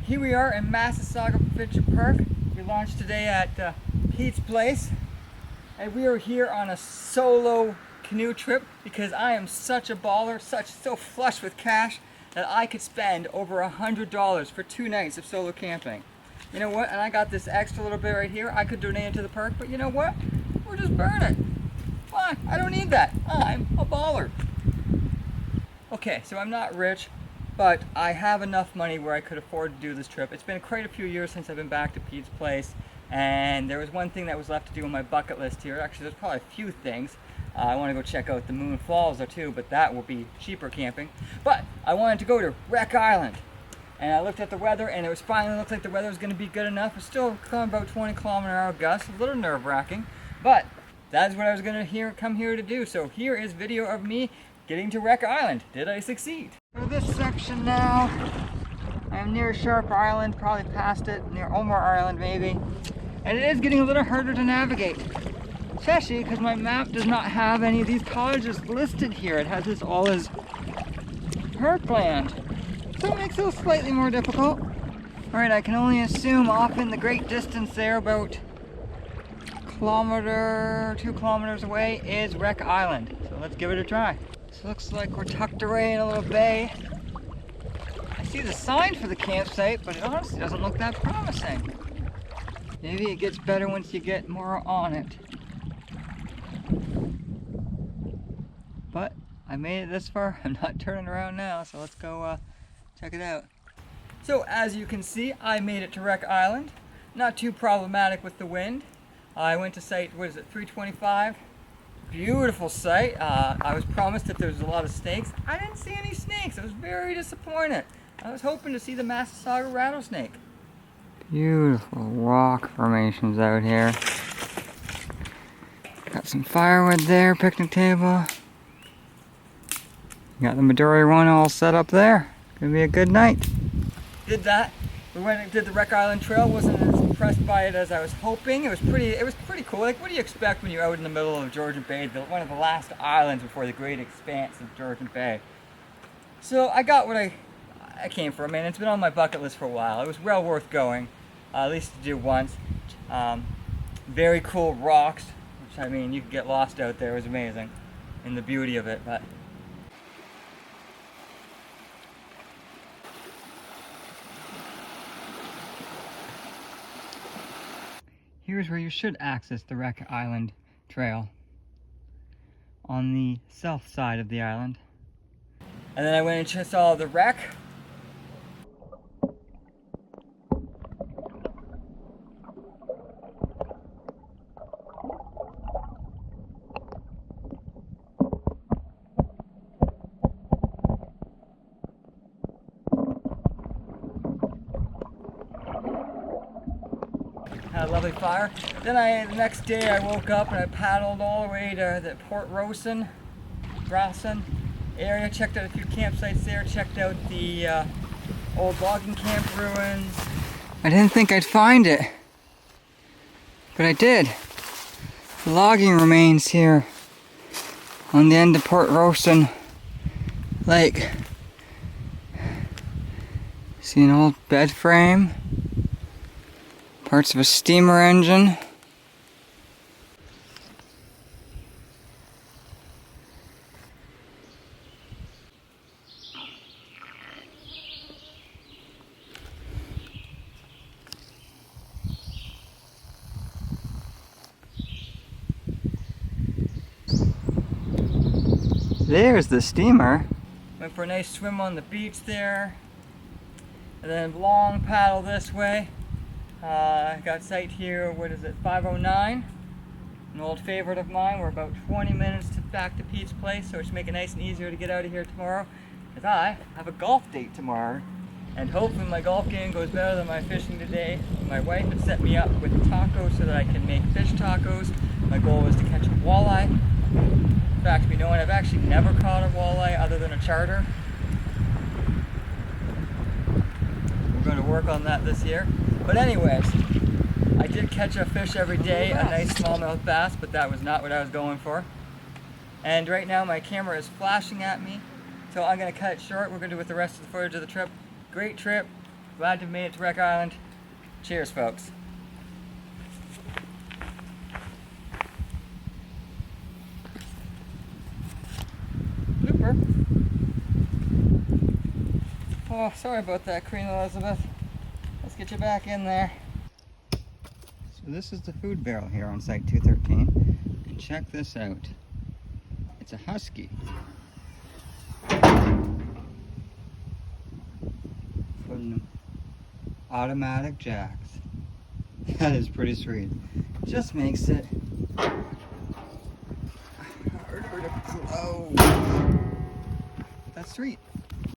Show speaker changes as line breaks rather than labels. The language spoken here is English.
Here we are in Massauga Provincial Park. We launched today at Pete's place, and we are here on a solo canoe trip because I am such a baller, so flush with cash that I could spend over $100 for 2 nights of solo camping. You know what? And I got this extra little bit right here. I could donate it to the park, but you know what? We'll just burn it. Why? I don't need that. I'm a baller. Okay, so I'm not rich, but I have enough money where I could afford to do this trip. It's been quite a few years since I've been back to Pete's place, and there was one thing that was left to do on my bucket list here. Actually, there's probably a few things. I want to go check out the Moon Falls there too, but that will be cheaper camping. But I wanted to go to Wreck Island, and I looked at the weather, and it was finally looked like the weather was going to be good enough. It's still coming about 20-kilometer-hour gusts, a little nerve-wracking, but that's what I was going to come here to do. So here is video of me getting to Wreck Island. Did I succeed? For this section now, I'm near Sharp Island, probably past it, near Omar Island maybe. And it is getting a little harder to navigate, especially because my map does not have any of these cottages listed here. It has this all as parkland, so it makes it slightly more difficult. Alright, I can only assume off in the great distance there, about kilometer, 2 kilometers away, is Wreck Island. So let's give it a try. So it looks like we're tucked away in a little bay. I see the sign for the campsite, but it honestly doesn't look that promising. Maybe it gets better once you get more on it. But I made it this far. I'm not turning around now, so let's go check it out. So as you can see, I made it to Wreck Island. Not too problematic with the wind. I went to site, what is it, 325? Beautiful site. I was promised that there was a lot of snakes. I didn't see any snakes. I was very disappointed. I was hoping to see the Massauga rattlesnake. Beautiful rock formations out here. Got some firewood there, picnic table. Got the Midori one all set up there. Gonna be a good night. Did that. We went and did the Wreck Island Trail. Wasn't as impressed by it as I was hoping. It was pretty cool. Like, what do you expect when you're out in the middle of Georgian Bay, one of the last islands before the great expanse of Georgian Bay? So I got what I came for. I mean, it's been on my bucket list for a while. It was well worth going, at least to do once. Very cool rocks, which, I mean, you could get lost out there. It was amazing, and the beauty of it. But here's where you should access the Wreck Island Trail, on the south side of the island. And then I went and saw the wreck. Had a lovely fire. Then the next day I woke up and I paddled all the way to the Port Rawson area, checked out a few campsites there, checked out the old logging camp ruins. I didn't think I'd find it, but I did. The logging remains here on the end of Port Rawson Lake. See an old bed frame. Parts of a steamer engine. There's the steamer. Went for a nice swim on the beach there. And then long paddle this way. Got sight here, what is it, 509? An old favorite of mine. We're about 20 minutes back to Pete's place, so it should make it nice and easier to get out of here tomorrow. Because I have a golf date tomorrow. And hopefully my golf game goes better than my fishing today. My wife had set me up with tacos so that I can make fish tacos. My goal was to catch a walleye. In fact, we know I've actually never caught a walleye other than a charter. We're going to work on that this year. But anyways, I did catch a fish every day, a nice smallmouth bass, but that was not what I was going for. And right now my camera is flashing at me, so I'm going to cut it short. We're going to do with the rest of the footage of the trip. Great trip, Glad to have made it to Wreck Island. Cheers, folks. Blooper. Oh, sorry about that, Queen Elizabeth. Let's get you back in there. So this is the food barrel here on Site 213. And check this out. It's a husky. From Automatic Jacks. That is pretty sweet. Just makes it harder to blow. That's sweet.